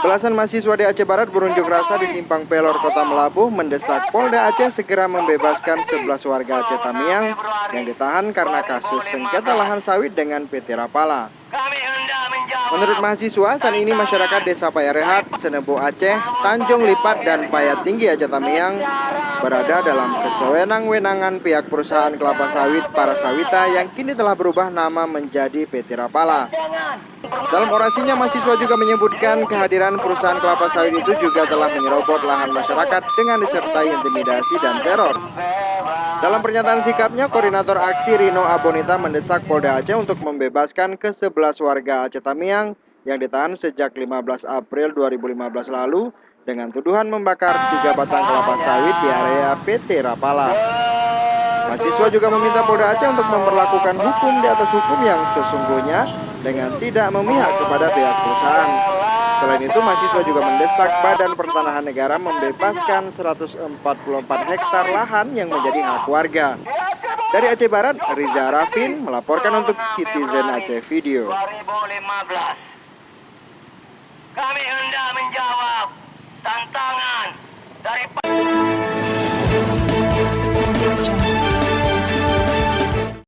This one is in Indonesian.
Belasan mahasiswa di Aceh Barat berunjuk rasa di Simpang Pelor, Kota Melabuh, mendesak Polda Aceh segera membebaskan 11 warga Aceh Tamiang yang ditahan karena kasus sengketa lahan sawit dengan PT Rapala. Menurut mahasiswa, saat ini masyarakat Desa Payarehat, Senebu Aceh, Tanjung Lipat, dan Payat Tinggi Aceh Tamiang berada dalam kesewenang-wenangan pihak perusahaan kelapa sawit Parasawita yang kini telah berubah nama menjadi PT Rapala. Dalam orasinya, mahasiswa juga menyebutkan kehadiran perusahaan kelapa sawit itu juga telah menyerobot lahan masyarakat dengan disertai intimidasi dan teror. Dalam pernyataan sikapnya, Koordinator Aksi Rino Abonita mendesak Polda Aceh untuk membebaskan ke-11 warga Aceh Tamiang yang ditahan sejak 15 April 2015 lalu dengan tuduhan membakar 3 batang kelapa sawit di area PT Rapala. Mahasiswa juga meminta Polda Aceh untuk memperlakukan hukum di atas hukum yang sesungguhnya dengan tidak memihak kepada pihak perusahaan. Selain itu, mahasiswa juga mendesak Badan Pertanahan Negara membebaskan 144 hektar lahan yang menjadi hak warga. Dari Aceh Barat, Riza Rafin melaporkan untuk Citizen Aceh Video. Kami hendak menjawab